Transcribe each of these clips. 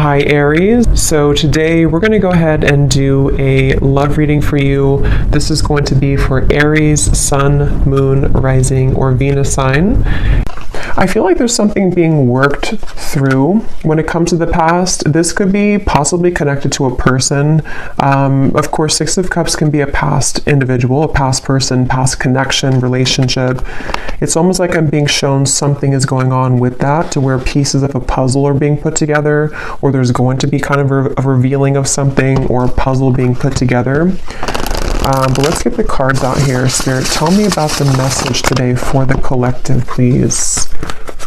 Hi Aries. So today we're going to go ahead and do a love reading for you. This is going to be for Aries, Sun, Moon, Rising, or Venus sign. I feel like there's something being worked through when it comes to the past. This could be possibly connected to a person. Of course, Six of Cups can be a past individual, a past person, past connection, relationship. It's almost like I'm being shown something is going on with that, to where pieces of a puzzle are being put together, or there's going to be kind of a revealing of something or a puzzle being put together. But let's get the cards out here. Spirit, tell me about the message today for the collective, please.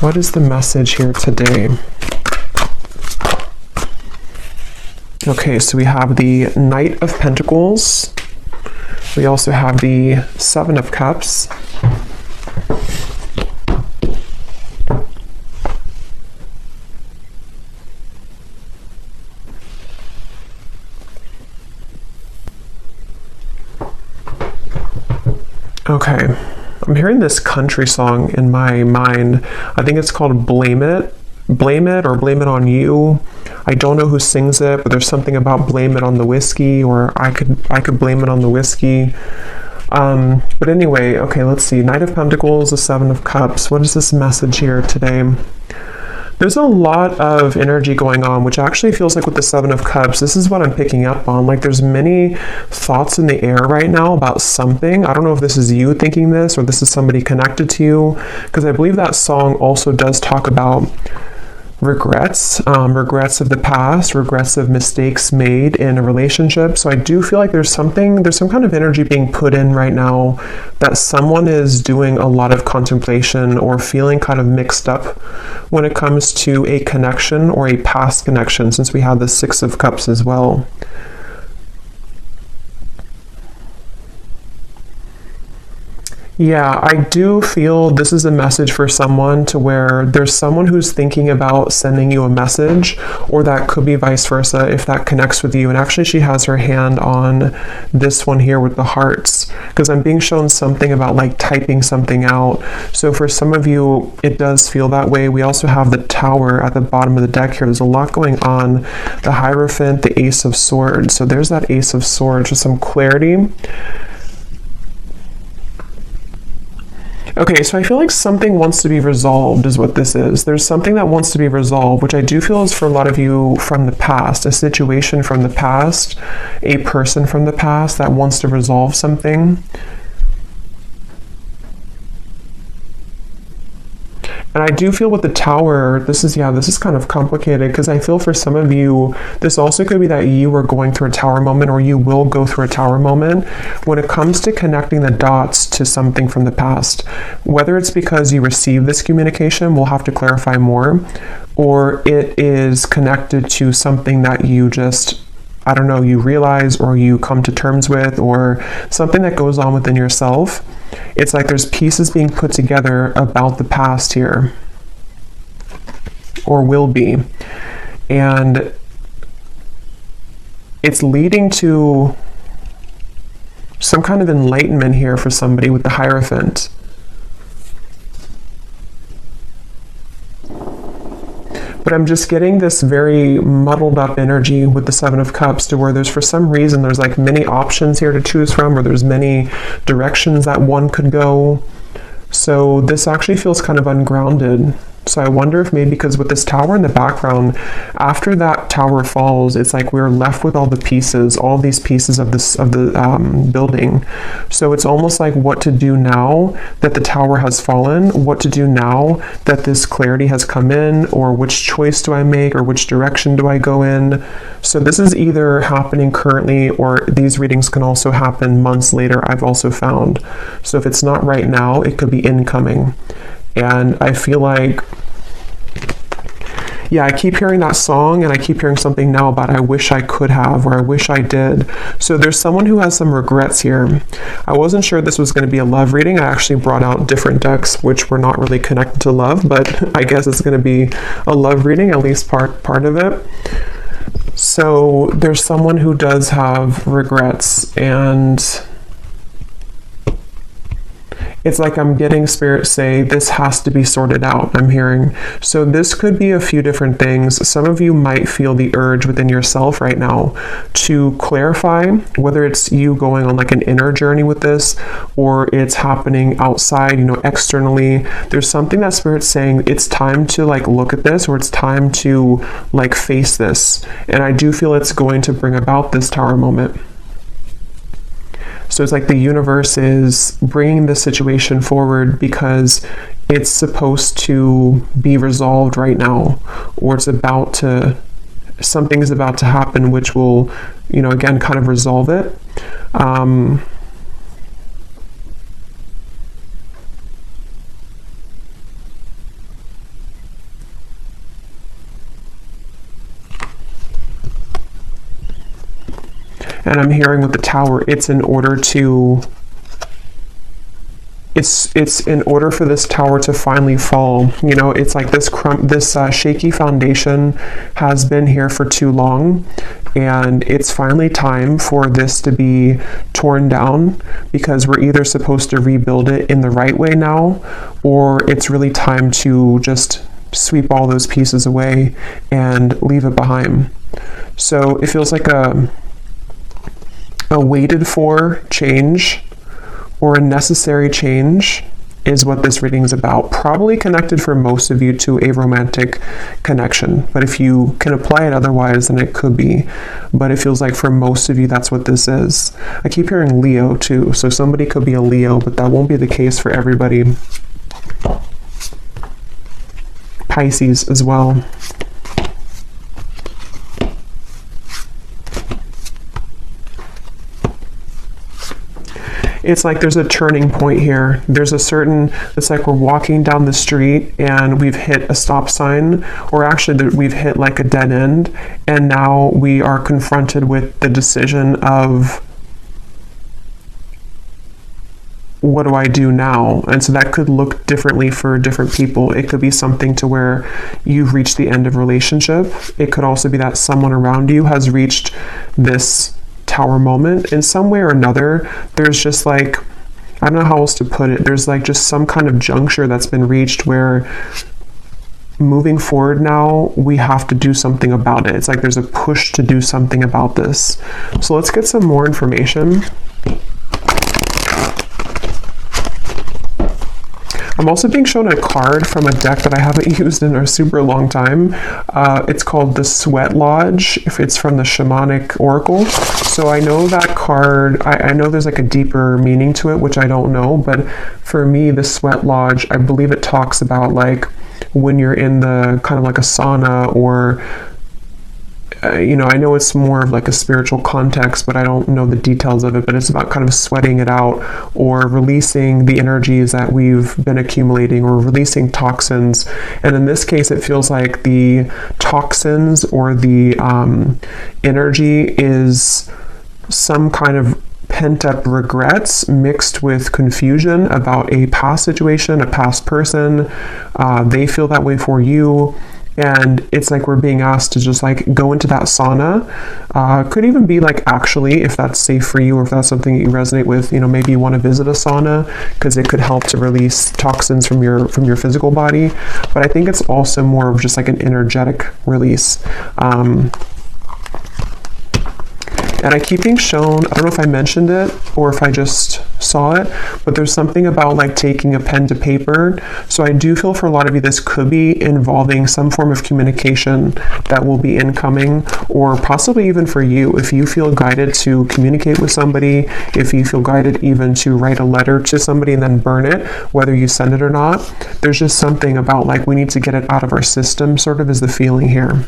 What is the message here today? Okay, so we have the Knight of Pentacles. We also have the Seven of Cups. Okay, I'm hearing this country song in my mind. I think it's called Blame It or Blame It on You. I don't know who sings it, but there's something about blame it on the whiskey, or I could blame it on the whiskey. But anyway, okay, let's see. Knight of Pentacles, the Seven of Cups. What is this message here today? There's a lot of energy going on, which actually feels like with the Seven of Cups, this is what I'm picking up on. Like there's many thoughts in the air right now about something. I don't know if this is you thinking this or this is somebody connected to you, because I believe that song also does talk about regrets, regrets of the past, regrets of mistakes made in a relationship. So I do feel like there's some kind of energy being put in right now that someone is doing a lot of contemplation or feeling kind of mixed up when it comes to a connection or a past connection, since we have the Six of Cups as well. Yeah, I do feel this is a message for someone, to where there's someone who's thinking about sending you a message, or that could be vice versa if that connects with you. And actually she has her hand on this one here with the hearts, because I'm being shown something about like typing something out. So for some of you, it does feel that way. We also have the Tower at the bottom of the deck here. There's a lot going on. The Hierophant, the Ace of Swords. So there's that Ace of Swords with some clarity. Okay, so I feel like something wants to be resolved is what this is. There's something that wants to be resolved, which I do feel is for a lot of you from the past, a situation from the past, a person from the past that wants to resolve something. And I do feel with the Tower, this is kind of complicated, because I feel for some of you, this also could be that you are going through a Tower moment, or you will go through a Tower moment when it comes to connecting the dots to something from the past. Whether it's because you received this communication, we'll have to clarify more, or it is connected to something that you just, I don't know, you realize or you come to terms with, or something that goes on within yourself. It's like there's pieces being put together about the past here, or will be. And it's leading to some kind of enlightenment here for somebody with the Hierophant. But I'm just getting this very muddled up energy with the Seven of Cups, to where there's, for some reason, there's like many options here to choose from, or there's many directions that one could go. So this actually feels kind of ungrounded. So I wonder if maybe because with this Tower in the background, after that Tower falls, it's like we're left with all the pieces, all these pieces of the building. So it's almost like what to do now that the Tower has fallen, what to do now that this clarity has come in, or which choice do I make, or which direction do I go in. So this is either happening currently, or these readings can also happen months later, I've also found. So if it's not right now, it could be incoming. And I feel like, yeah, I keep hearing that song, and I keep hearing something now about I wish I could have, or I wish I did. So there's someone who has some regrets here. I wasn't sure this was going to be a love reading. I actually brought out different decks which were not really connected to love, but I guess it's going to be a love reading, at least part of it. So there's someone who does have regrets, and it's like I'm getting Spirit say this has to be sorted out, I'm hearing. So this could be a few different things. Some of you might feel the urge within yourself right now to clarify whether it's you going on like an inner journey with this, or it's happening outside, you know, externally. There's something that Spirit's saying it's time to like look at this, or it's time to like face this. And I do feel it's going to bring about this Tower moment. So it's like the universe is bringing this situation forward because it's supposed to be resolved right now, or it's about to, something is about to happen which will, you know, again, kind of resolve it. And I'm hearing with the Tower, it's in order to, it's in order for this Tower to finally fall. You know, it's like this shaky foundation has been here for too long, and it's finally time for this to be torn down, because we're either supposed to rebuild it in the right way now, or it's really time to just sweep all those pieces away and leave it behind. So it feels like a waited for change, or a necessary change, is what this reading is about. Probably connected for most of you to a romantic connection, but if you can apply it otherwise, then it could be. But it feels like for most of you, that's what this is. I keep hearing Leo too, so somebody could be a Leo, but that won't be the case for everybody. Pisces as well. It's like there's a turning point here. There's a certain, it's like we're walking down the street and we've hit a stop sign, or actually we've hit like a dead end, and now we are confronted with the decision of, what do I do now? And so that could look differently for different people. It could be something to where you've reached the end of a relationship. It could also be that someone around you has reached this Tower moment in some way or another. There's just like, I don't know how else to put it, there's like just some kind of juncture that's been reached where moving forward now we have to do something about it. It's like there's a push to do something about this. So let's get some more information. I'm also being shown a card from a deck that I haven't used in a super long time. It's called the Sweat Lodge, if it's from the Shamanic Oracle. So I know that card, I know there's like a deeper meaning to it, which I don't know, but for me, the Sweat Lodge, I believe it talks about like when you're in the kind of like a sauna, or you know, I know it's more of like a spiritual context, but I don't know the details of it, but it's about kind of sweating it out, or releasing the energies that we've been accumulating, or releasing toxins. And in this case, it feels like the toxins or the energy is some kind of pent-up regrets mixed with confusion about a past situation, a past person. They feel that way for you. And it's like we're being asked to just like go into that sauna. Could even be like, actually, if that's safe for you, or if that's something that you resonate with, you know, maybe you want to visit a sauna because it could help to release toxins from your physical body. But I think it's also more of just like an energetic release. And I keep being shown, I don't know if I mentioned it or if I just saw it, but there's something about like taking a pen to paper. So I do feel for a lot of you, this could be involving some form of communication that will be incoming, or possibly even for you, if you feel guided to communicate with somebody, if you feel guided even to write a letter to somebody and then burn it, whether you send it or not. There's just something about like we need to get it out of our system, sort of is the feeling here.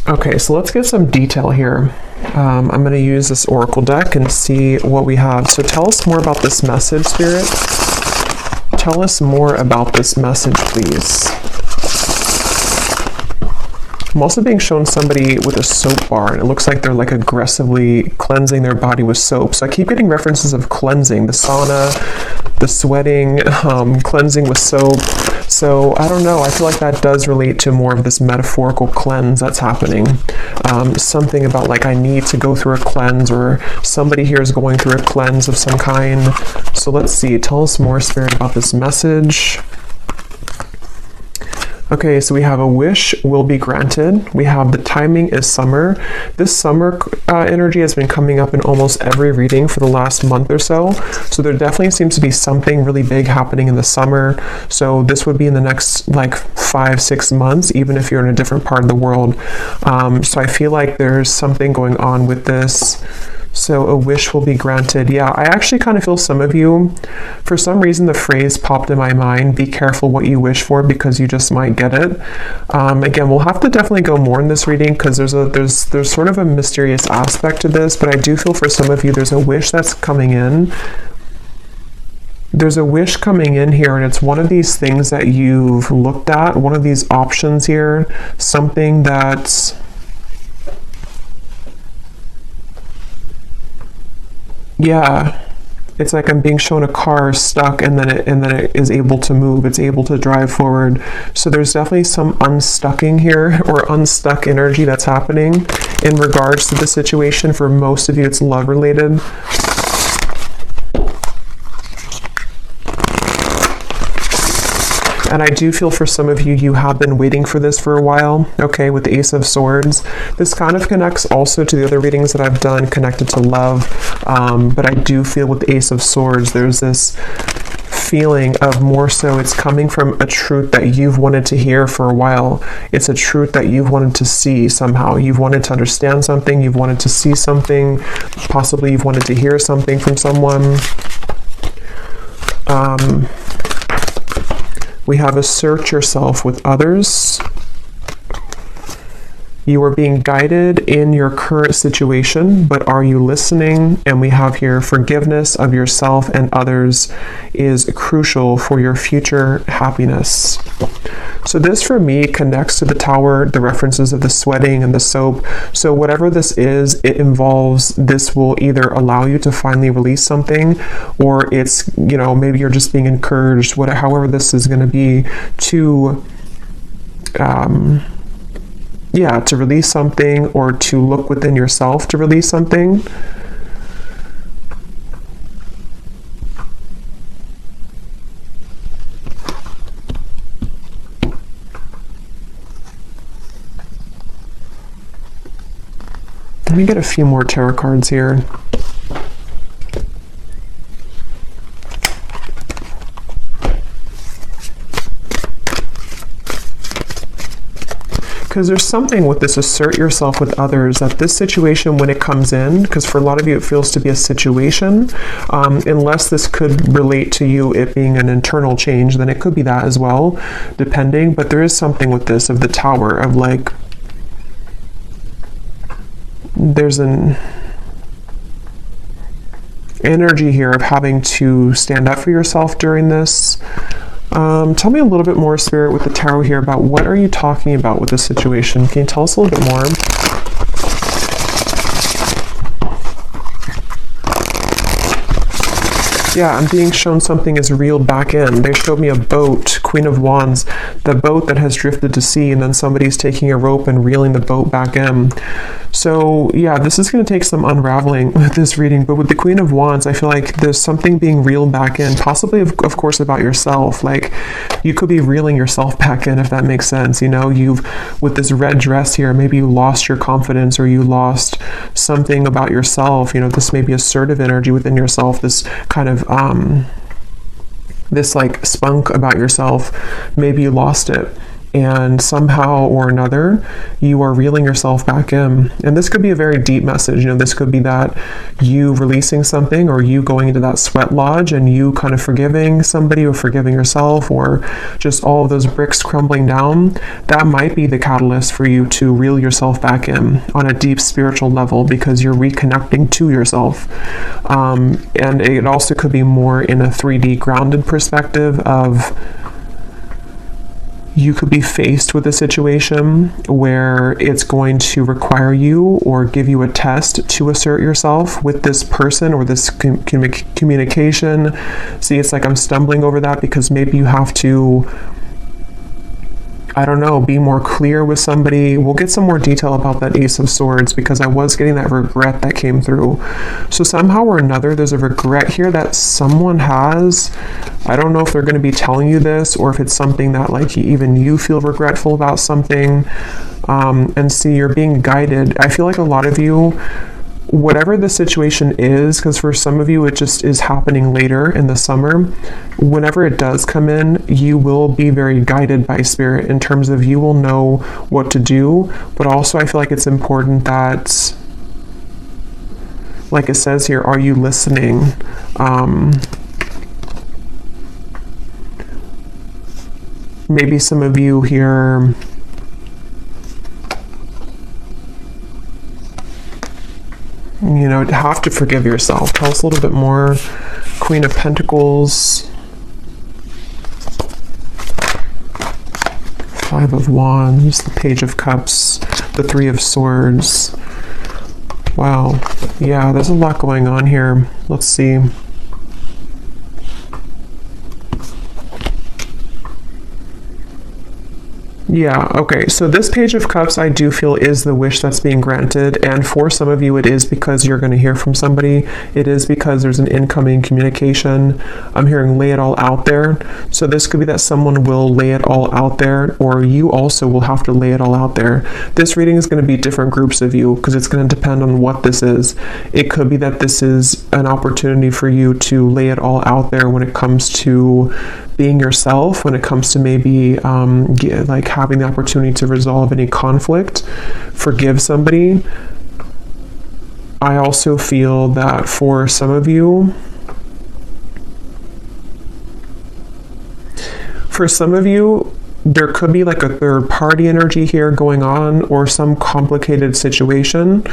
Okay, so let's get some detail here. I'm going to use this Oracle deck and see what we have. So tell us more about this message, Spirit. Tell us more about this message, please. I'm also being shown somebody with a soap bar, and it looks like they're like aggressively cleansing their body with soap. So I keep getting references of cleansing, the sauna, the sweating, cleansing with soap. So I don't know, I feel like that does relate to more of this metaphorical cleanse that's happening. Something about like I need to go through a cleanse, or somebody here is going through a cleanse of some kind. So let's see, tell us more, Spirit, about this message. Okay, so we have a wish will be granted. We have the timing is summer. This summer energy has been coming up in almost every reading for the last month or so. So there definitely seems to be something really big happening in the summer. So this would be in the next like 5-6 months, even if you're in a different part of the world. So I feel like there's something going on with this. So a wish will be granted. Yeah, I actually kind of feel some of you, for some reason the phrase popped in my mind, be careful what you wish for because you just might get it. Again, we'll have to definitely go more in this reading because there's sort of a mysterious aspect to this, but I do feel for some of you there's a wish that's coming in. There's a wish coming in here, and it's one of these things that you've looked at, one of these options here, something that's yeah, it's like I'm being shown a car stuck, and then it is able to move. It's able to drive forward. So there's definitely some unstucking here, or unstuck energy that's happening in regards to the situation. For most of you, it's love related. And I do feel for some of you, you have been waiting for this for a while, okay, with the Ace of Swords. This kind of connects also to the other readings that I've done connected to love, but I do feel with the Ace of Swords, there's this feeling of more so it's coming from a truth that you've wanted to hear for a while. It's a truth that you've wanted to see somehow. You've wanted to understand something, you've wanted to see something, possibly you've wanted to hear something from someone. We have assert yourself with others. You are being guided in your current situation, but are you listening? And we have here forgiveness of yourself and others is crucial for your future happiness. So this for me connects to the Tower, the references of the sweating and the soap. So whatever this is, it involves, this will either allow you to finally release something, or it's, you know, maybe you're just being encouraged, however this is going to be, to to release something, or to look within yourself to release something. Let me get a few more tarot cards here. Because there's something with this assert yourself with others, that this situation when it comes in, because for a lot of you it feels to be a situation, unless this could relate to you it being an internal change, then it could be that as well, depending. But there is something with this of the Tower of like, there's an energy here of having to stand up for yourself during this. Tell me a little bit more, Spirit, with the Tarot here about what are you talking about with this situation? Can you tell us a little bit more? Yeah, I'm being shown something is reeled back in. They showed me a boat, Queen of Wands, the boat that has drifted to sea, and then somebody's taking a rope and reeling the boat back in. So yeah, this is going to take some unraveling with this reading, but with the Queen of Wands, I feel like there's something being reeled back in, possibly of course about yourself. Like you could be reeling yourself back in, if that makes sense. You know, with this red dress here, maybe you lost your confidence, or you lost something about yourself. You know, this may be assertive energy within yourself, this kind of this like spunk about yourself. Maybe you lost it, and somehow or another you are reeling yourself back in. And this could be a very deep message. You know, this could be that you releasing something, or you going into that sweat lodge and you kind of forgiving somebody, or forgiving yourself, or just all of those bricks crumbling down. That might be the catalyst for you to reel yourself back in on a deep spiritual level, because you're reconnecting to yourself. And it also could be more in a 3D grounded perspective of, you could be faced with a situation where it's going to require you or give you a test to assert yourself with this person or this communication. See, it's like I'm stumbling over that because maybe you have to I don't know, be more clear with somebody. We'll get some more detail about that Ace of Swords because I was getting that regret that came through. So somehow or another, there's a regret here that someone has. I don't know if they're going to be telling you this or if it's something that like even you feel regretful about something. And see, you're being guided. I feel like a lot of you, whatever the situation is, because for some of you it just is happening later in the summer, whenever it does come in, you will be very guided by spirit in terms of you will know what to do. But also I feel like it's important that, like it says here, are you listening? Maybe some of you here, you know, have to forgive yourself. Tell us a little bit more. Queen of Pentacles, Five of Wands, the Page of Cups, the Three of Swords. Wow. Yeah, there's a lot going on here. Let's see. Yeah, okay, so this Page of Cups I do feel is the wish that's being granted, and for some of you it is because you're going to hear from somebody. It is because there's an incoming communication. I'm hearing lay it all out there. So this could be that someone will lay it all out there, or you also will have to lay it all out there. This reading is going to be different groups of you because it's going to depend on what this is. It could be that this is an opportunity for you to lay it all out there when it comes to being yourself, when it comes to maybe like having the opportunity to resolve any conflict, forgive somebody. I also feel that for some of you, there could be like a third party energy here going on, or some complicated situation,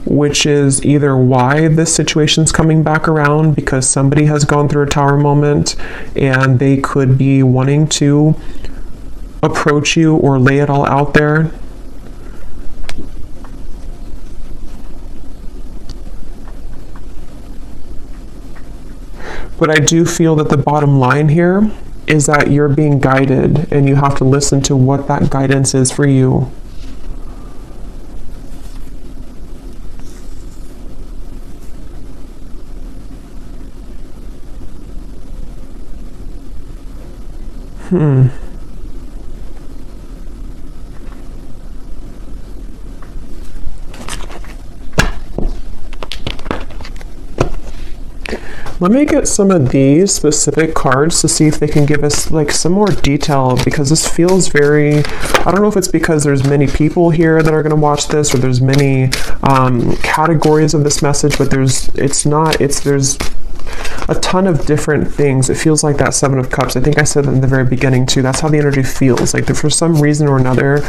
which is either why this situation's coming back around, because somebody has gone through a tower moment and they could be wanting to approach you or lay it all out there. But I do feel that the bottom line here is that you're being guided and you have to listen to what that guidance is for you. Let me get some of these specific cards to see if they can give us like some more detail, because this feels very, I don't know if it's because there's many people here that are going to watch this, or there's many categories of this message, but there's a ton of different things. It feels like that Seven of Cups. I think I said that in the very beginning too. That's how the energy feels. Like for some reason or another,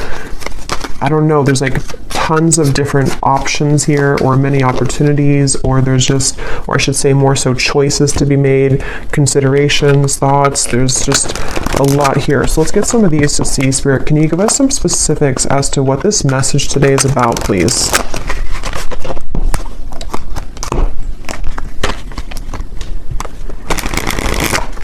I don't know, there's like tons of different options here, or many opportunities, or there's just, or I should say more so choices to be made, considerations, thoughts. There's just a lot here. So let's get some of these to see. Spirit, can you give us some specifics as to what this message today is about, please?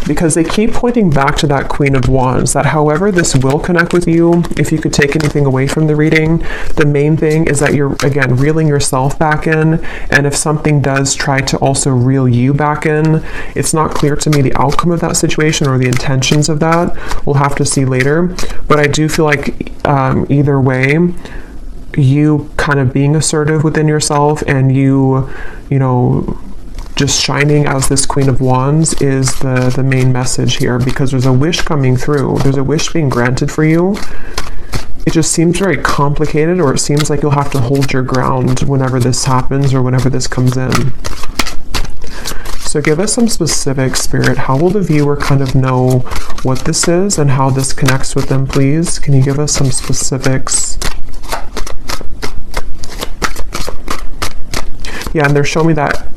Because they keep pointing back to that Queen of Wands, that however this will connect with you, if you could take anything away from the reading, the main thing is that you're, again, reeling yourself back in, and if something does try to also reel you back in, it's not clear to me the outcome of that situation or the intentions of that. We'll have to see later, but I do feel like either way, you kind of being assertive within yourself and you know, just shining as this Queen of Wands is the main message here, because there's a wish coming through. There's a wish being granted for you. It just seems very complicated, or it seems like you'll have to hold your ground whenever this happens or whenever this comes in. So give us some specific, Spirit. How will the viewer kind of know what this is and how this connects with them, please? Can you give us some specifics? Yeah, and they're showing me that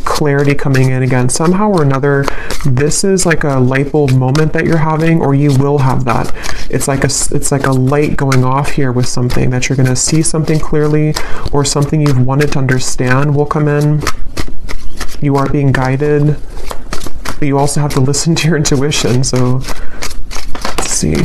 clarity coming in again. Somehow or another, this is like a light bulb moment that you're having, or you will have that. It's like a light going off here with something, that you're going to see something clearly, or something you've wanted to understand will come in. You are being guided, but you also have to listen to your intuition. So let's see.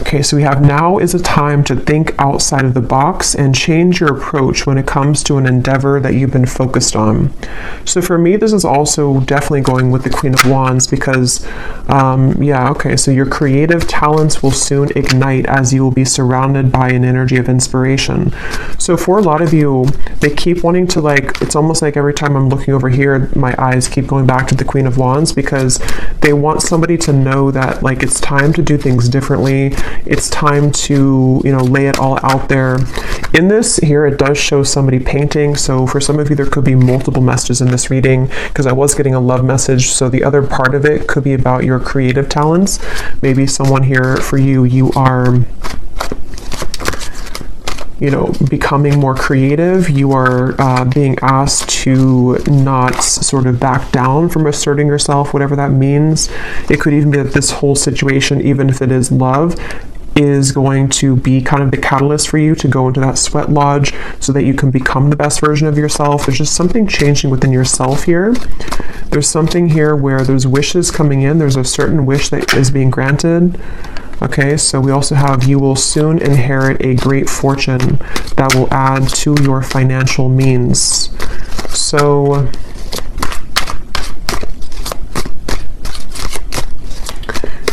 Okay, so we have now is a time to think outside of the box and change your approach when it comes to an endeavor that you've been focused on. So for me, this is also definitely going with the Queen of Wands because, so your creative talents will soon ignite as you will be surrounded by an energy of inspiration. So for a lot of you, they keep wanting to it's almost like every time I'm looking over here, my eyes keep going back to the Queen of Wands because they want somebody to know that it's time to do things differently. It's time to, lay it all out there. In this here, it does show somebody painting. So for some of you, there could be multiple messages in this reading because I was getting a love message. So the other part of it could be about your creative talents. Maybe someone here for you, you are becoming more creative. You are being asked to not sort of back down from asserting yourself, whatever that means. It could even be that this whole situation, even if it is love, is going to be kind of the catalyst for you to go into that sweat lodge so that you can become the best version of yourself. There's just something changing within yourself here. There's something here where there's wishes coming in. There's a certain wish that is being granted. Okay, so we also have you will soon inherit a great fortune that will add to your financial means. So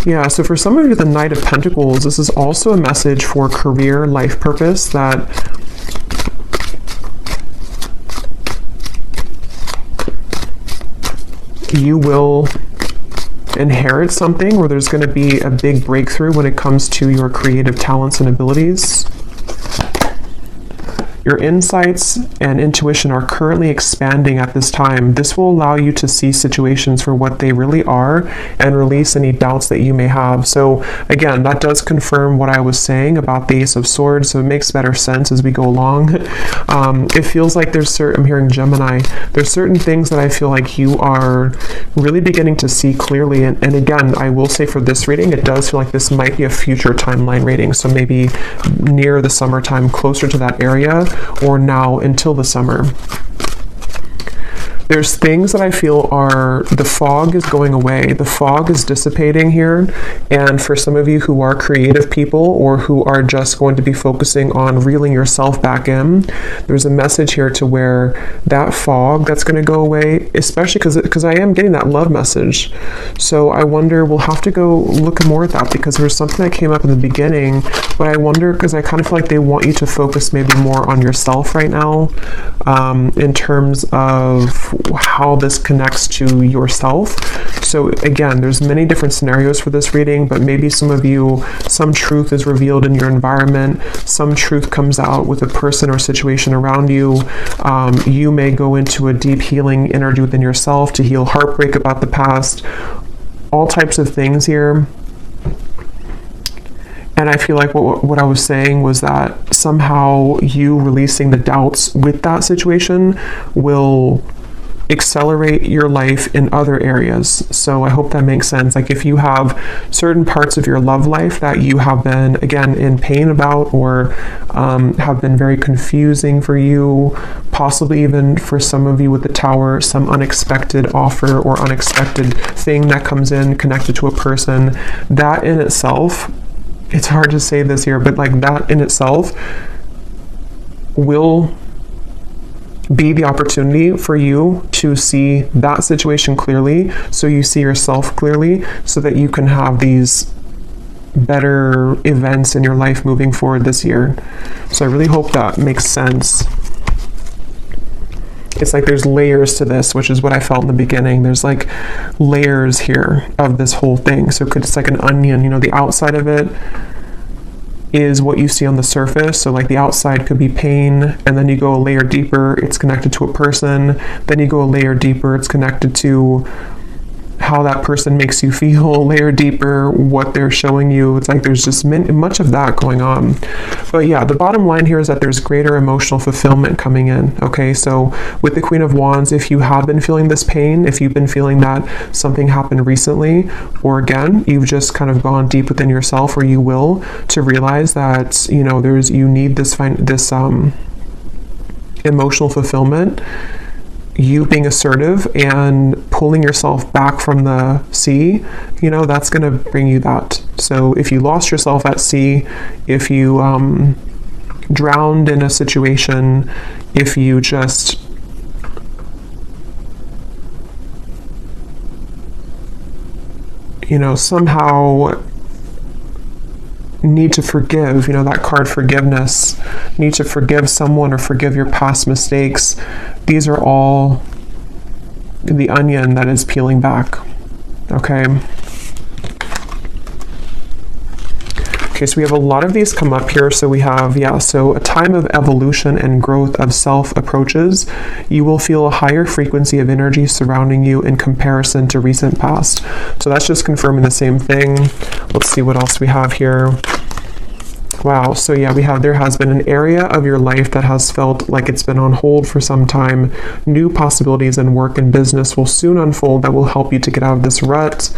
yeah, so for some of you, the Knight of Pentacles, this is also a message for career, life purpose, that you will inherit something where there's going to be a big breakthrough when it comes to your creative talents and abilities. Your insights and intuition are currently expanding at this time. This will allow you to see situations for what they really are and release any doubts that you may have. So again, that does confirm what I was saying about the Ace of Swords, so it makes better sense as we go along. It feels like I'm hearing Gemini, there's certain things that I feel like you are really beginning to see clearly. And again, I will say for this reading, it does feel like this might be a future timeline reading. So maybe near the summertime, closer to that area, or now until the summer. There's things that I feel the fog is going away. The fog is dissipating here. And for some of you who are creative people or who are just going to be focusing on reeling yourself back in, there's a message here to where that fog that's going to go away, especially because I am getting that love message. So I wonder, we'll have to go look more at that because there's something that came up in the beginning, but I wonder because I kind of feel like they want you to focus maybe more on yourself right now, in terms of how this connects to yourself. So again, there's many different scenarios for this reading, but maybe some of you, some truth is revealed in your environment, some truth comes out with a person or situation around you. You may go into a deep healing energy within yourself to heal heartbreak about the past, all types of things here. And I feel like what I was saying was that somehow you releasing the doubts with that situation will accelerate your life in other areas. So I hope that makes sense. Like if you have certain parts of your love life that you have been, again, in pain about, or have been very confusing for you, possibly even for some of you with the Tower, some unexpected offer or unexpected thing that comes in connected to a person, that in itself, it's hard to say this here, but that in itself will be the opportunity for you to see that situation clearly, so you see yourself clearly, so that you can have these better events in your life moving forward this year. So I really hope that makes sense. It's like there's layers to this, which is what I felt in the beginning. There's layers here of this whole thing. So it's like an onion, the outside of it is what you see on the surface. So the outside could be pain, and then you go a layer deeper, it's connected to a person. Then you go a layer deeper, it's connected to how that person makes you feel, layer deeper, what they're showing you. It's like there's just much of that going on. But yeah, the bottom line here is that there's greater emotional fulfillment coming in. Okay, so with the Queen of Wands, if you have been feeling this pain, if you've been feeling that something happened recently, or again, you've just kind of gone deep within yourself, or you will, to realize that, you need this emotional fulfillment. you being assertive and pulling yourself back from the sea, you know, that's going to bring you that. So if you lost yourself at sea, if you drowned in a situation, if you just somehow need to forgive, that card forgiveness, need to forgive someone or forgive your past mistakes. These are all the onion that is peeling back. Okay. Okay, so we have a lot of these come up here. So we have, so a time of evolution and growth of self approaches. You will feel a higher frequency of energy surrounding you in comparison to recent past. So that's just confirming the same thing. Let's see what else we have here. Wow, so we have, there has been an area of your life that has felt like it's been on hold for some time. New possibilities in work and business will soon unfold that will help you to get out of this rut.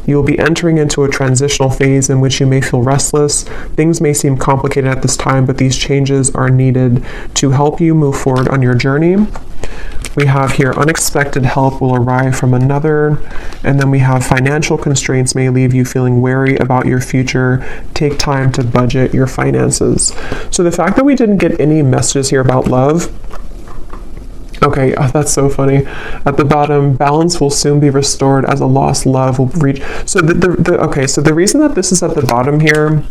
You will be entering into a transitional phase in which you may feel restless. Things may seem complicated at this time, but these changes are needed to help you move forward on your journey. We have here unexpected help will arrive from another, and then we have financial constraints may leave you feeling wary about your future. Take time to budget your finances. So the fact that we didn't get any messages here about love, okay, that's so funny. At the bottom, balance will soon be restored as a lost love will reach. So so the reason that this is at the bottom here,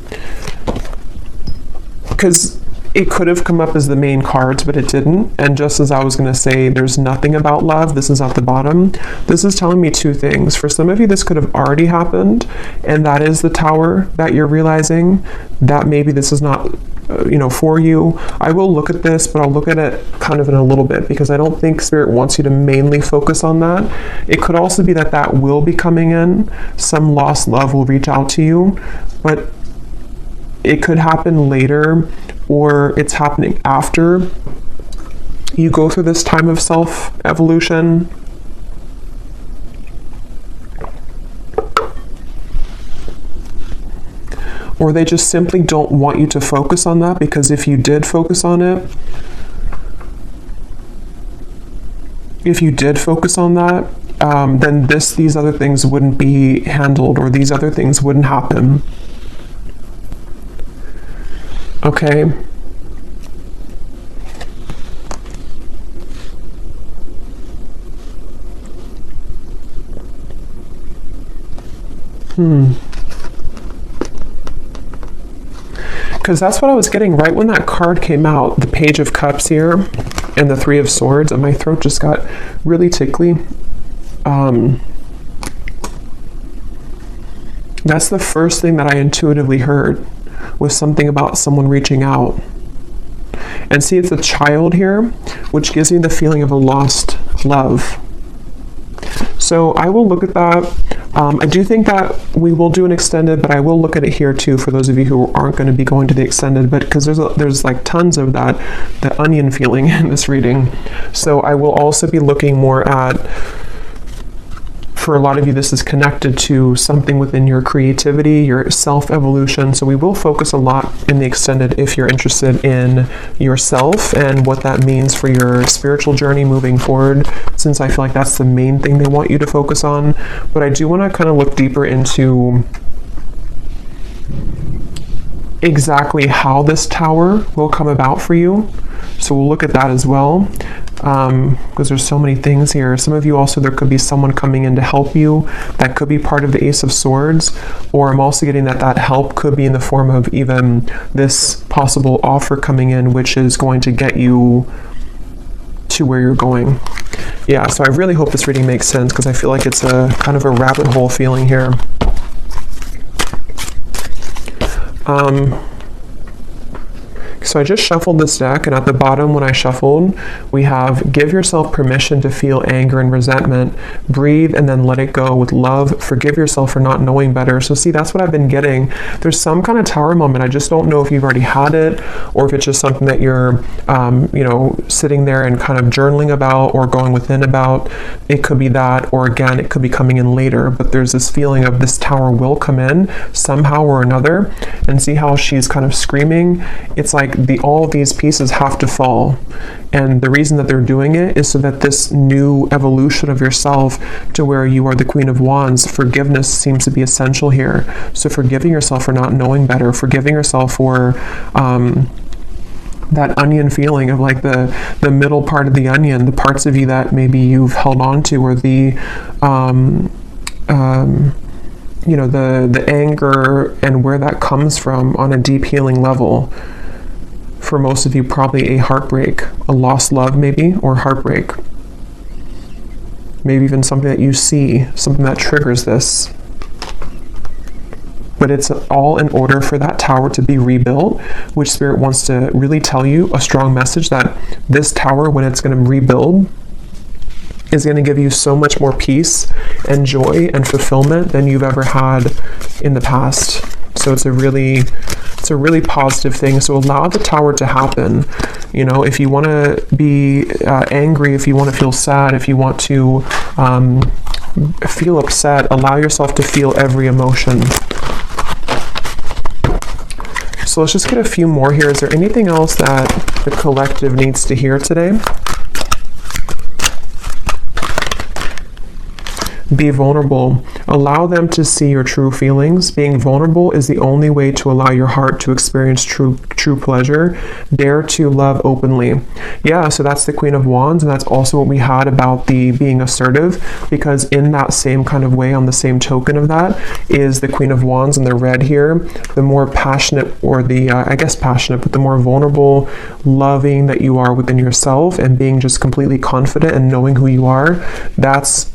because it could have come up as the main cards, but it didn't. And just as I was going to say, there's nothing about love, this is at the bottom. This is telling me two things. For some of you, this could have already happened, and that is the Tower that you're realizing that maybe this is not for you. I will look at this, but I'll look at it kind of in a little bit, because I don't think Spirit wants you to mainly focus on that. It could also be that will be coming in. Some lost love will reach out to you, but it could happen later, or it's happening after you go through this time of self-evolution. Or they just simply don't want you to focus on that, because if you did focus on it, then these other things wouldn't be handled, or these other things wouldn't happen. Okay. Because that's what I was getting right when that card came out, the Page of Cups here and the Three of Swords, and my throat just got really tickly. That's the first thing that I intuitively heard, was something about someone reaching out. And see, it's a child here, which gives me the feeling of a lost love. So I will look at that. I do think that we will do an extended, but I will look at it here too for those of you who aren't going to be going to the extended, but because there's like tons of that onion feeling in this reading. So I will also be looking more at, for a lot of you, this is connected to something within your creativity, your self-evolution. So we will focus a lot in the extended if you're interested in yourself and what that means for your spiritual journey moving forward, since I feel like that's the main thing they want you to focus on. But I do want to kind of look deeper into exactly how this Tower will come about for you. So we'll look at that as well. Because there's so many things here. Some of you also, there could be someone coming in to help you. That could be part of the Ace of Swords. Or I'm also getting that help could be in the form of even this possible offer coming in, which is going to get you to where you're going. Yeah, so I really hope this reading makes sense, because I feel like it's a kind of a rabbit hole feeling here. So I just shuffled this deck, and at the bottom when I shuffled, we have give yourself permission to feel anger and resentment, breathe and then let it go with love, forgive yourself for not knowing better. So see, that's what I've been getting. There's some kind of Tower moment. I just don't know if you've already had it, or if it's just something that you're, sitting there and kind of journaling about or going within about. It could be that, or again, it could be coming in later, but there's this feeling of this Tower will come in somehow or another. And see how she's kind of screaming? It's like like all these pieces have to fall. And the reason that they're doing it is so that this new evolution of yourself to where you are the Queen of Wands, forgiveness seems to be essential here. So forgiving yourself for not knowing better, forgiving yourself for that onion feeling of like the middle part of the onion, the parts of you that maybe you've held on to, or the you know, the anger and where that comes from on a deep healing level. For most of you, probably a heartbreak, a lost love maybe, or heartbreak. Maybe even something that you see, something that triggers this. But it's all in order for that tower to be rebuilt, which Spirit wants to really tell you a strong message that this tower, when it's going to rebuild, is going to give you so much more peace and joy and fulfillment than you've ever had in the past. So it's a really positive thing. So allow the tower to happen. You know, if you want to be angry, if you want to feel sad, if you want to feel upset, allow yourself to feel every emotion. So let's just get a few more here. Is there anything else that the collective needs to hear today? Be vulnerable. Allow them to see your true feelings. Being vulnerable is the only way to allow your heart to experience true pleasure. Dare to love openly. Yeah, so that's the Queen of Wands, and that's also what we had about the being assertive, because in that same kind of way, on the same token of that, is the Queen of Wands in the red here. The more passionate, or the, I guess passionate, but the more vulnerable, loving that you are within yourself, and being just completely confident and knowing who you are, that's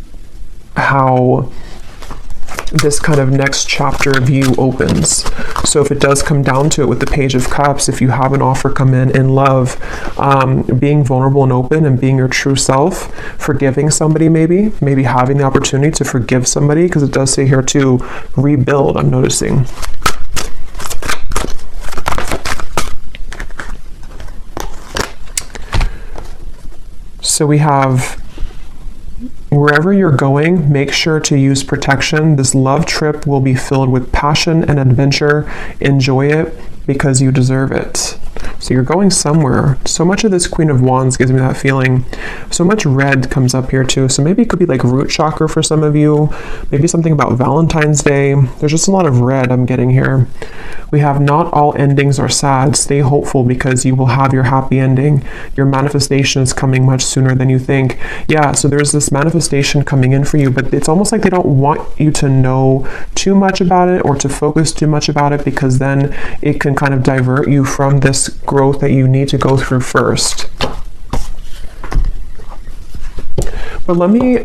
how this kind of next chapter of you opens. So if it does come down to it with the Page of Cups, if you have an offer come in love, being vulnerable and open and being your true self, forgiving somebody, maybe having the opportunity to forgive somebody, because it does say here to rebuild, I'm noticing. So we have, wherever you're going, make sure to use protection. This love trip will be filled with passion and adventure. Enjoy it because you deserve it. So you're going somewhere. So much of this Queen of Wands gives me that feeling. So much red comes up here too. So maybe it could be like root chakra for some of you. Maybe something about Valentine's Day. There's just a lot of red I'm getting here. We have not all endings are sad. Stay hopeful because you will have your happy ending. Your manifestation is coming much sooner than you think. Yeah, so there's this manifestation coming in for you, but it's almost like they don't want you to know too much about it or to focus too much about it, because then it can kind of divert you from this growth that you need to go through first. But let me,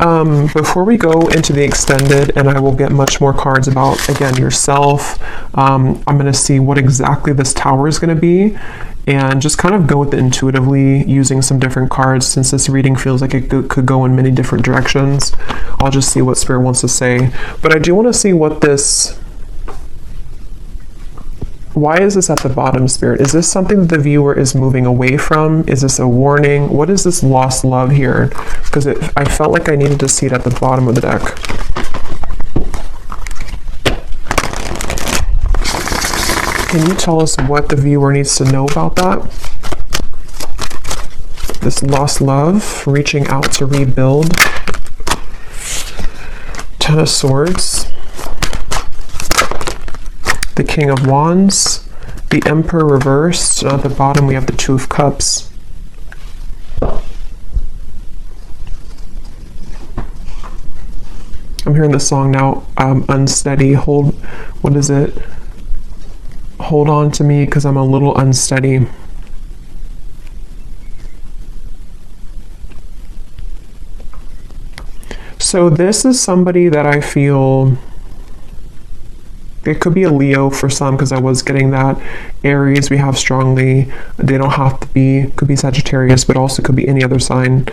before we go into the extended, and I will get much more cards about, again, yourself, I'm going to see what exactly this tower is going to be, and just kind of go with it intuitively using some different cards, since this reading feels like it could go in many different directions. I'll just see what Spirit wants to say. But I do want to see what this... Why is this at the bottom, Spirit? Is this something that the viewer is moving away from? Is this a warning? What is this lost love here? Because I felt like I needed to see it at the bottom of the deck. Can you tell us what the viewer needs to know about that? This lost love, reaching out to rebuild. Ten of Swords. The King of Wands, the Emperor reversed, and at the bottom we have the Two of Cups. I'm hearing the song now, unsteady, what is it? Hold on to me because I'm a little unsteady. So this is somebody that I feel... It could be a Leo for some, because I was getting that. Aries we have strongly. They don't have to be. Could be Sagittarius, but also could be any other sign.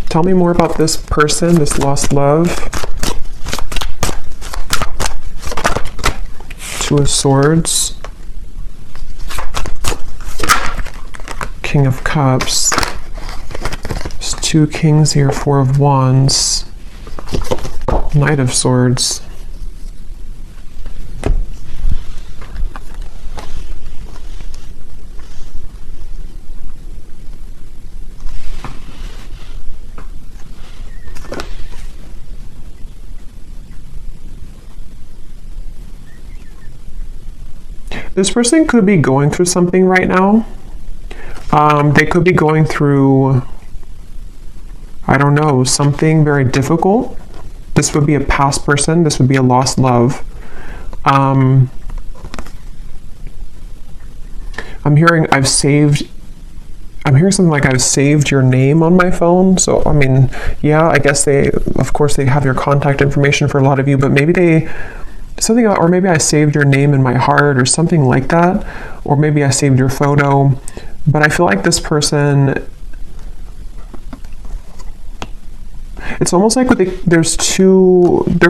Tell me more about this person, this lost love. Two of Swords. King of Cups. Two Kings here, Four of Wands. Knight of Swords. This person could be going through something right now. They could be going through, I don't know, something very difficult. This would be a past person. This would be a lost love. I'm hearing something like I've saved your name on my phone. So, I mean, yeah, I guess of course they have your contact information for a lot of you, but maybe something about, or maybe I saved your name in my heart or something like that, or maybe I saved your photo. But I feel like this person, it's almost like there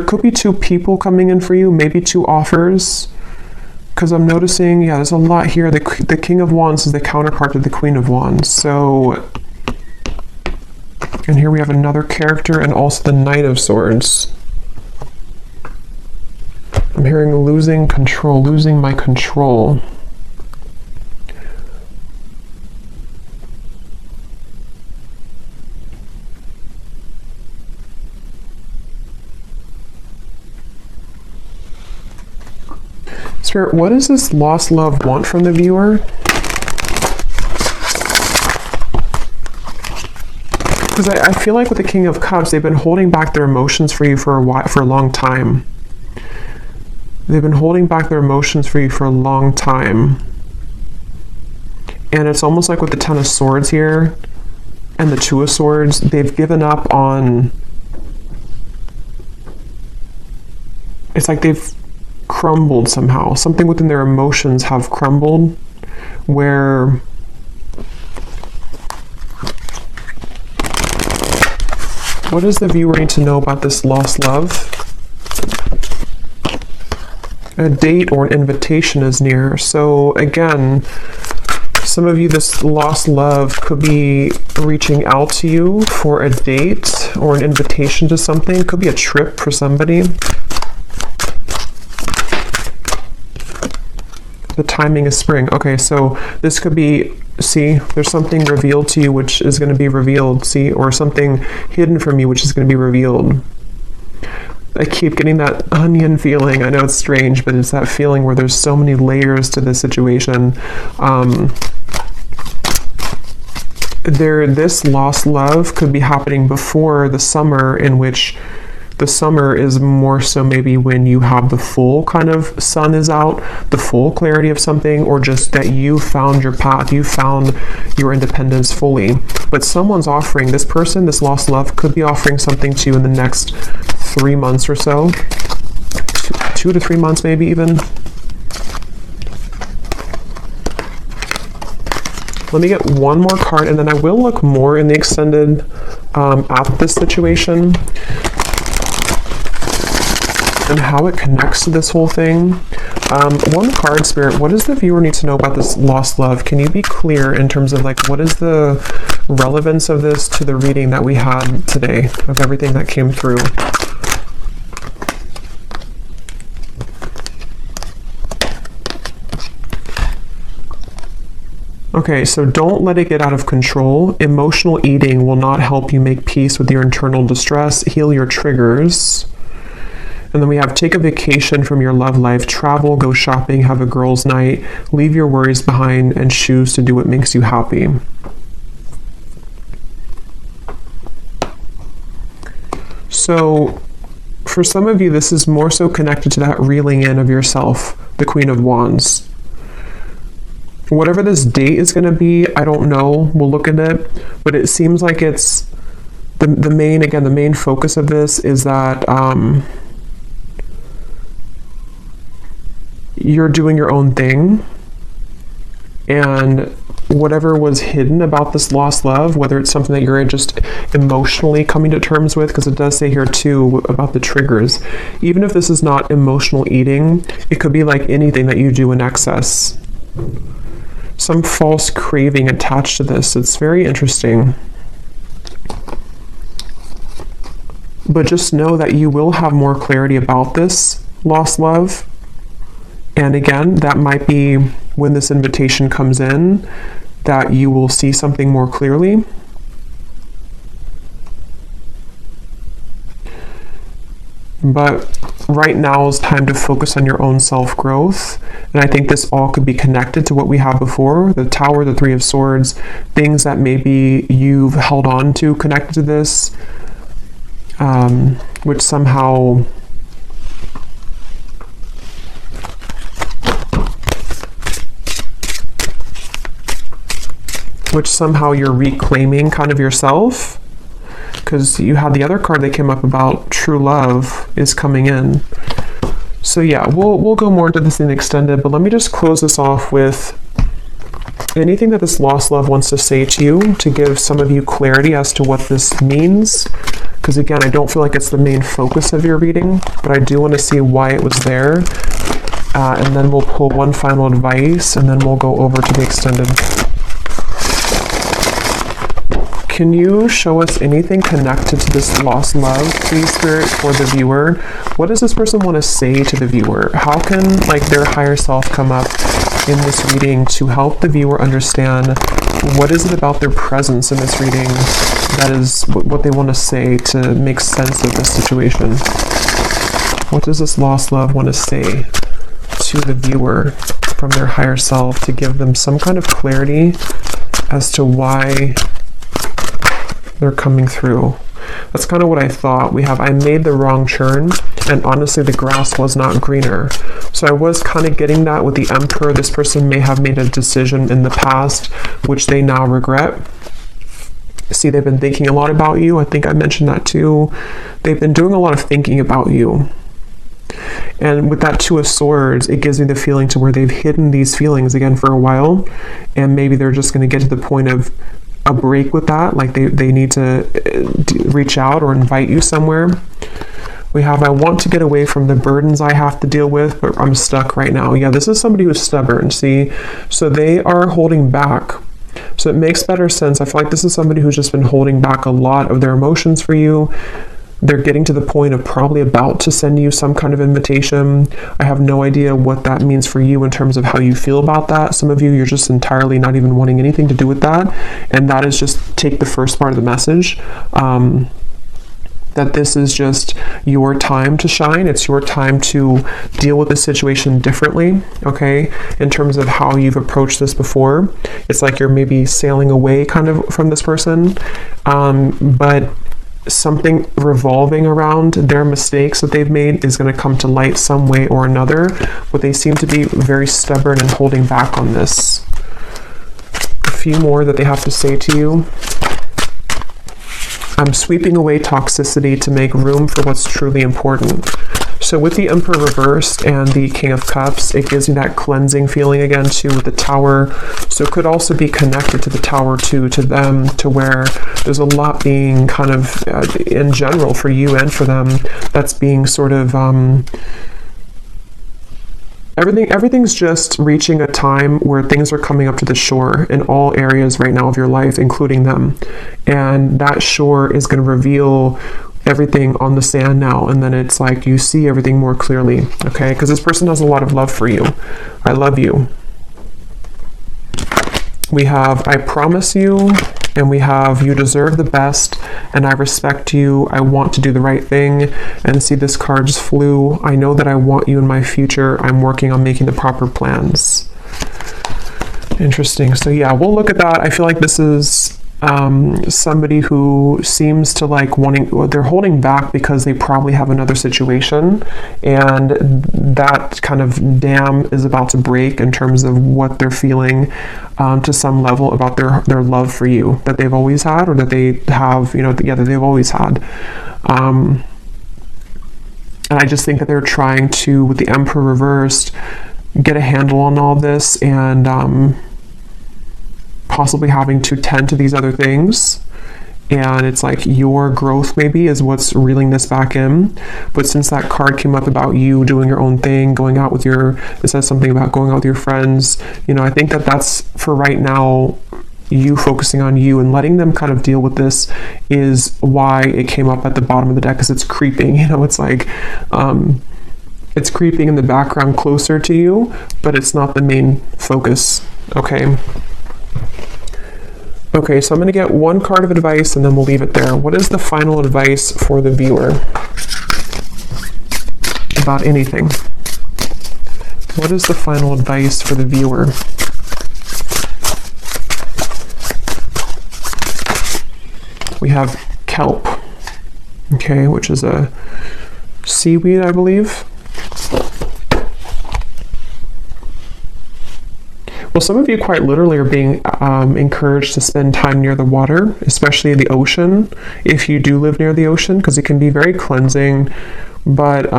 could be two people coming in for you, maybe two offers, because I'm noticing, yeah, there's a lot here. The King of Wands is the counterpart to the Queen of Wands. So, and here we have another character and also the Knight of Swords. I'm hearing losing control, losing my control. Spirit, what does this lost love want from the viewer? Because I feel like with the King of Cups, they've been holding back their emotions for you for a long time. They've been holding back their emotions for you for a long time. And it's almost like with the Ten of Swords here and the Two of Swords, they've given up on... It's like they've crumbled somehow. Something within their emotions have crumbled, where what does the viewer need to know about this lost love? A date or an invitation is near. So again, some of you, this lost love could be reaching out to you for a date or an invitation to something. It could be a trip for somebody. The timing is spring. Okay, so this could be, see, there's something revealed to you which is going to be revealed, see, or something hidden from you which is going to be revealed. I keep getting that onion feeling. I know it's strange, but it's that feeling where there's so many layers to this situation. This lost love could be happening before the summer, in which the summer is more so maybe when you have the full kind of sun is out, the full clarity of something, or just that you found your path, you found your independence fully. But someone's offering, this person, this lost love, could be offering something to you in the next 3 months or so. 2 to 3 months maybe even. Let me get one more card and then I will look more in the extended at this situation and how it connects to this whole thing. One card, Spirit, what does the viewer need to know about this lost love? Can you be clear in terms of like, what is the relevance of this to the reading that we had today, of everything that came through? Okay, so don't let it get out of control. Emotional eating will not help you make peace with your internal distress, heal your triggers. And then we have take a vacation from your love life, travel, go shopping, have a girls' night, leave your worries behind, and choose to do what makes you happy. So for some of you, this is more so connected to that reeling in of yourself, the Queen of Wands. Whatever this date is going to be, I don't know. We'll look at it. But it seems like it's the main focus of this is that you're doing your own thing. And whatever was hidden about this lost love, whether it's something that you're just emotionally coming to terms with, because it does say here too about the triggers. Even if this is not emotional eating, it could be like anything that you do in excess. Some false craving attached to this. It's very interesting. But just know that you will have more clarity about this lost love. And again, that might be when this invitation comes in, that you will see something more clearly. But right now is time to focus on your own self-growth. And I think this all could be connected to what we have before, the Tower, the Three of Swords, things that maybe you've held on to connected to this, which somehow you're reclaiming kind of yourself, because you had the other card that came up about true love is coming in. So yeah, we'll go more into this in extended, but let me just close this off with anything that this lost love wants to say to you, to give some of you clarity as to what this means. Because again, I don't feel like it's the main focus of your reading, but I do want to see why it was there. And then we'll pull one final advice, and then we'll go over to the extended. Can you show us anything connected to this lost love, please, Spirit, for the viewer? What does this person want to say to the viewer? How can their higher self come up in this reading to help the viewer understand what is it about their presence in this reading that is what they want to say to make sense of this situation? What does this lost love want to say to the viewer from their higher self to give them some kind of clarity as to why they're coming through? That's kind of what I thought. We have, I made the wrong turn, and honestly the grass was not greener. So I was kind of getting that with the Emperor. This person may have made a decision in the past which they now regret. See, they've been thinking a lot about you. I think I mentioned that too. They've been doing a lot of thinking about you. And with that Two of Swords, it gives me the feeling to where they've hidden these feelings again for a while, and maybe they're just going to get to the point of a break with that, like they need to reach out or invite you somewhere. We have, I want to get away from the burdens I have to deal with, but I'm stuck right now. Yeah, this is somebody who's stubborn, see? So they are holding back. So it makes better sense. I feel like this is somebody who's just been holding back a lot of their emotions for you. They're getting to the point of probably about to send you some kind of invitation. I have no idea what that means for you in terms of how you feel about that. Some of you, you're just entirely not even wanting anything to do with that. And that is just take the first part of the message. That this is just your time to shine. It's your time to deal with the situation differently, okay? In terms of how you've approached this before. It's like you're maybe sailing away kind of from this person. But something revolving around their mistakes that they've made is going to come to light some way or another, but they seem to be very stubborn and holding back on this. A few more that they have to say to you. I'm sweeping away toxicity to make room for what's truly important. So with the Emperor reversed and the King of Cups, it gives me that cleansing feeling again too with the Tower. So it could also be connected to the Tower too, to them, to where there's a lot being kind of in general for you and for them that's being sort of everything's just reaching a time where things are coming up to the shore in all areas right now of your life, including them. And that shore is going to reveal everything on the sand now, and then it's like you see everything more clearly, okay? Because this person has a lot of love for you. I love you. We have, I promise you, and we have, you deserve the best, and I respect you. I want to do the right thing. And see, this card just flew. I know that I want you in my future. I'm working on making the proper plans. Interesting. So yeah, we'll look at that. I feel like this is somebody who seems to like wanting, they're holding back because they probably have another situation, and that kind of dam is about to break in terms of what they're feeling to some level about their love for you that they've always had, or that they have, you know, that they've always had. And I just think that they're trying to, with the Emperor reversed, get a handle on all this, and possibly having to tend to these other things. And it's like your growth maybe is what's reeling this back in. But since that card came up about you doing your own thing, going out with your, it says something about going out with your friends, you know, I think that that's for right now you focusing on you and letting them kind of deal with this is why it came up at the bottom of the deck, because it's creeping. You know, it's like it's creeping in the background closer to you, but it's not the main focus. Okay. Okay, so I'm going to get one card of advice and then we'll leave it there. What is the final advice for the viewer about anything? What is the final advice for the viewer? We have kelp, okay, which is a seaweed, I believe. Well, some of you quite literally are being encouraged to spend time near the water, especially the ocean, if you do live near the ocean, because it can be very cleansing. But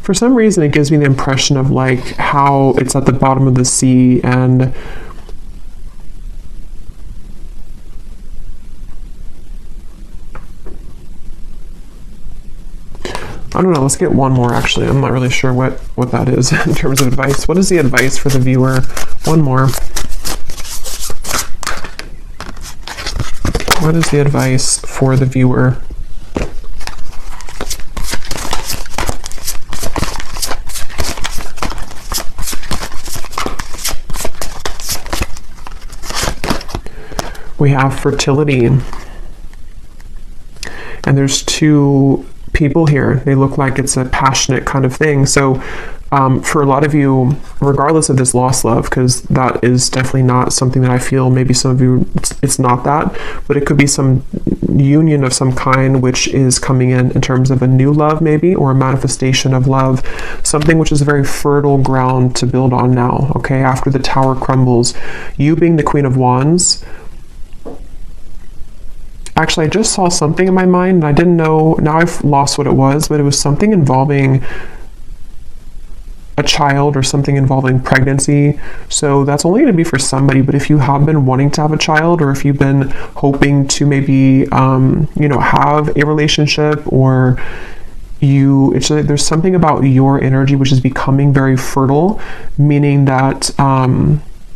for some reason, it gives me the impression of like how it's at the bottom of the sea, and I don't know, let's get one more actually. I'm not really sure what that is in terms of advice. What is the advice for the viewer? One more. What is the advice for the viewer? We have fertility. And there's two people here. They look like it's a passionate kind of thing. So for a lot of you, regardless of this lost love, because that is definitely not something that I feel, maybe some of you, it's not that, but it could be some union of some kind which is coming in terms of a new love maybe, or a manifestation of love, something which is very fertile ground to build on now, okay, after the tower crumbles. You being the Queen of Wands, actually, I just saw something in my mind, and I didn't know, now I've lost what it was, but it was something involving a child or something involving pregnancy. So that's only going to be for somebody, but if you have been wanting to have a child, or if you've been hoping to maybe, you know, have a relationship, or it's like there's something about your energy which is becoming very fertile, meaning that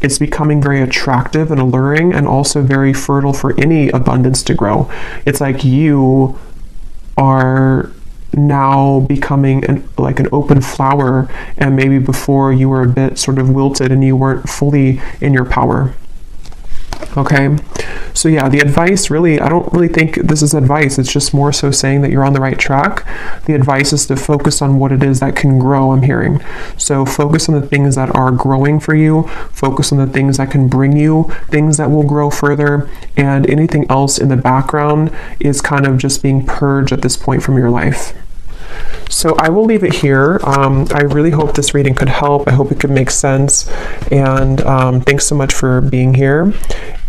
it's becoming very attractive and alluring, and also very fertile for any abundance to grow. It's like you are now becoming like an open flower, and maybe before you were a bit sort of wilted and you weren't fully in your power. Okay, so yeah, the advice really, I don't really think this is advice. It's just more so saying that you're on the right track. The advice is to focus on what it is that can grow, I'm hearing. So focus on the things that are growing for you, focus on the things that can bring you things that will grow further, and anything else in the background is kind of just being purged at this point from your life. So I will leave it here. I really hope this reading could help. I hope it could make sense. And thanks so much for being here.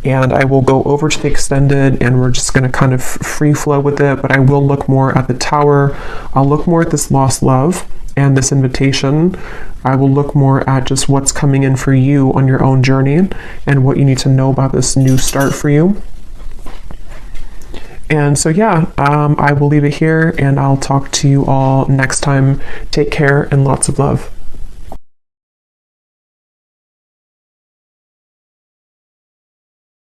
And I will go over to the extended, and we're just going to kind of free flow with it. But I will look more at the tower. I'll look more at this lost love and this invitation. I will look more at just what's coming in for you on your own journey, and what you need to know about this new start for you. And so, yeah, I will leave it here, and I'll talk to you all next time. Take care and lots of love.